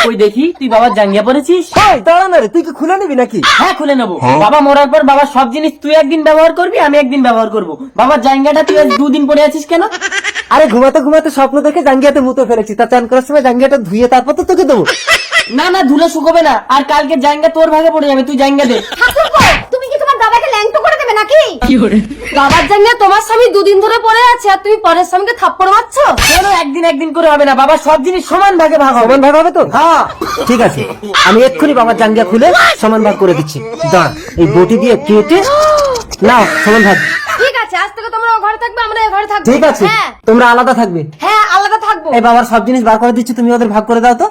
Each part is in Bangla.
ওই দেখি তুই বাবার জাঙ্গিয়া পরেছিস। দাঁড়া না রে, তুই কি খুলে নিবি নাকি? হ্যাঁ খুলে নেবো। বাবা মরার পর বাবার সব জিনিস তুই একদিন ব্যবহার করবি, আমি একদিন ব্যবহার করবো। বাবার জাঙ্গিয়াটা তুই আজ 2 দিন পরে আছিস কেন? আরে ঘুমাতে ঘুমাতে স্বপ্ন দেখে জাঙ্গিয়াতে মুতো ফেলেছি, তা চান করার সময় জাঙ্গিয়াটা ধুয়ে তারপর তো তোকে দেবো। না না, ধুলো শুকোবে না, আর কালকে জাঙ্গিয়া তোর ভাগে পড়ে যাবে, তুই জাঙ্গিয়া দে। তুমি কি তোমার দাদাকে ল্যাংটো করে দেবে নাকি? বাবার জাঙ্গিয়া তোমার স্বামী 2 দিন ধরে পরে আছে, আর তুমি পরের স্বামীকে থাপ্পড় মারছো কেন? একদিন একদিন করে হবে না, বাবার সব জিনিস সমান ভাগে ভাগ হবে। সমান ভাগ হবে তো? হ্যাঁ ঠিক আছে, আমি এক্ষুনি বাবার জাঙ্গিয়া খুলে সমান ভাগ করে দিচ্ছি। দাঁড়া, এই বটি দিয়ে কেটে না সমান ভাগ। ঠিক আছে, আজ থেকে তোমরা ও ঘরে থাকবে, আমরা এ ঘরে থাকবো। ঠিক আছে, হ্যাঁ তোমরা আলাদা থাকবে। হ্যাঁ আলাদা থাকবো। এই বাবার সব জিনিস বার করে দিচ্ছি, তুমি ওদের ভাগ করে দাও তো।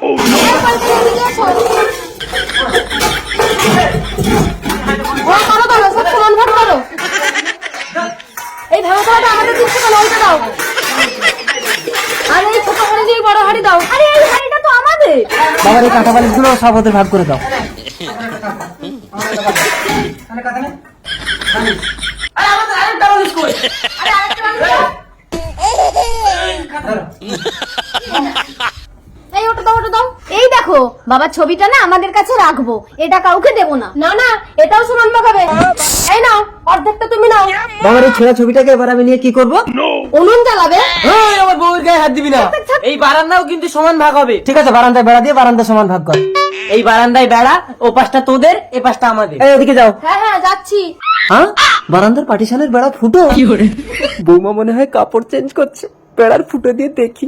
করো দাও, সব সমান ভাগ করো। এই ভাঙা থালাটা আমাদের দিচ্ছে কেন? ওইটা দাও। আর এই ছোট হাড়ি দিয়ে বড় হাড়ি দাও। আরে এই হাড়িটা তো আমাদের। বাবার এই কাঁটা বালিশ গুলো সব ওদের ভাগ করে দাও। আরে আমাদের আরেকটা বালিশ কই? আরে আরেকটা বালিশ দাও। এই ওটা দাও, ওটা দাও। এই দেখো, বাবার ছবিটা না আমাদের কাছে রাখবো, এটা কাউকে দেব না। না না, এটাও সমান ভাগ হবে। এই নাও, অর্ধেকটা তুমি নাও। বাবার এই ছেঁড়া ছবিটাকে এবার আমি নিয়ে কি করবো? উনুন জ্বালাবে। এই আমার বউয়ের গায়ে হাত দিবি না। এই বারান্দাও কিন্তু সমান ভাগ হবে। ঠিক আছে, বারান্দায় বেড়া দিয়ে বারান্দা সমান ভাগ কর। এই বারান্দায় বেড়া, ও পাশটা তোদের, এ পাশটা আমাদের। এই ওদিকে যাও। হ্যাঁ হ্যাঁ যাচ্ছি। হ্যাঁ, বারান্দার পার্টিশনের বেড়া ফুটো। বৌমা মনে হয় কাপড় চেঞ্জ করছে, বেড়ার ফুটো দিয়ে দেখি।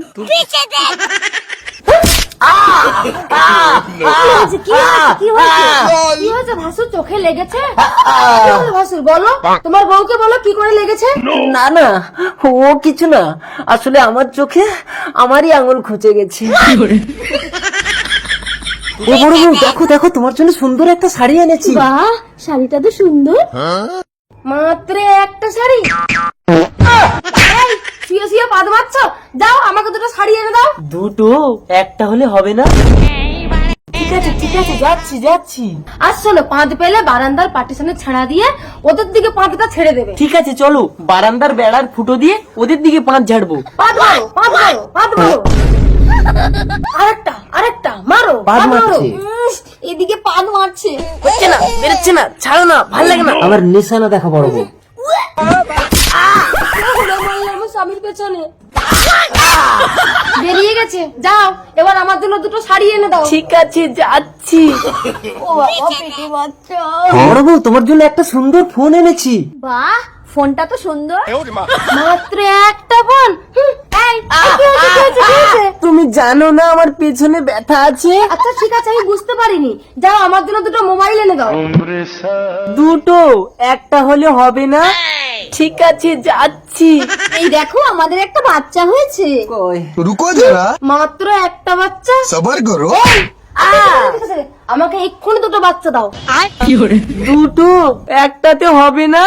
কি হয়েছে ভাসুর? চোখে লেগেছে? কি হলো ভাসুর, বলো তোমার বউকে বলো কি করে লেগেছে। না না, ও কিছু না, আসলে আমার চোখে আমারই আঙুল খুঁজে গেছে। ও বড় বউ, দেখো দেখো, তোমার জন্য সুন্দর একটা শাড়ি এনেছি। বাহ, শাড়িটা তো সুন্দর। মাত্র একটা শাড়ি? এই, শুয়ে শুয়ে পাদ মারছ? যাও আমাকে দুটো শাড়ি এনে দাও। দুটো? একটা হলে হবে না? ঠিক আছে ঠিক আছে, যাচ্ছি যাচ্ছি। আর শোনো, পাঁদ পেলে বারান্দার পার্টিশনে ছাড়া দিয়ে ওদের দিকে পাঁদটা ছেড়ে দেবে। ঠিক আছে চলো, বারান্দার বেড়ার ফুটো দিয়ে ওদের দিকে 5 ঝাড়বো। পাদ মারো, পাদ মারো, পাদ মারো। আরেকটা, আরেকটা মারো, পাদ পাদ মারো। মারছে। এদিকে পাদ মারছে। হচ্ছে না, বেরোচ্ছে না, ছাড়ো না, ভাল লাগে না। আমার নিশানা দেখো বড় বউ। আমার স্বামীর পেছনে বেরিয়ে গেছে। যাও, এবার আমার জন্য দুটো শাড়ি এনে দাও। ঠিক আছে যাচ্ছি। ও বাবা, পেটে বাচ্চা। বড় বউ, তোমার জন্য একটা সুন্দর ফোন এনেছি। বাহ, ফোনটা তো সুন্দর। মাত্র একটা ফোন। এই, কি হয়েছে, কি হয়েছে, কি হয়েছে? তুমি জানো না আমার পেছনে ব্যথা আছে? আচ্ছা ঠিক আছে, আমি বুঝতে পারিনি। যাও, আমার জন্য দুটো মোবাইল এনে দাও। দুটো? একটা হলে হবে না? ঠিক আছে যাচ্ছি। এই দেখো, আমাদের একটা বাচ্চা হয়েছে। কই? रुको जरा মাত্র একটা বাচ্চা। सबर करो ঠিক আছে, আমাকে এক্ষুনি দুটো বাচ্চা দাও। দুটো? একটাতে হবে না?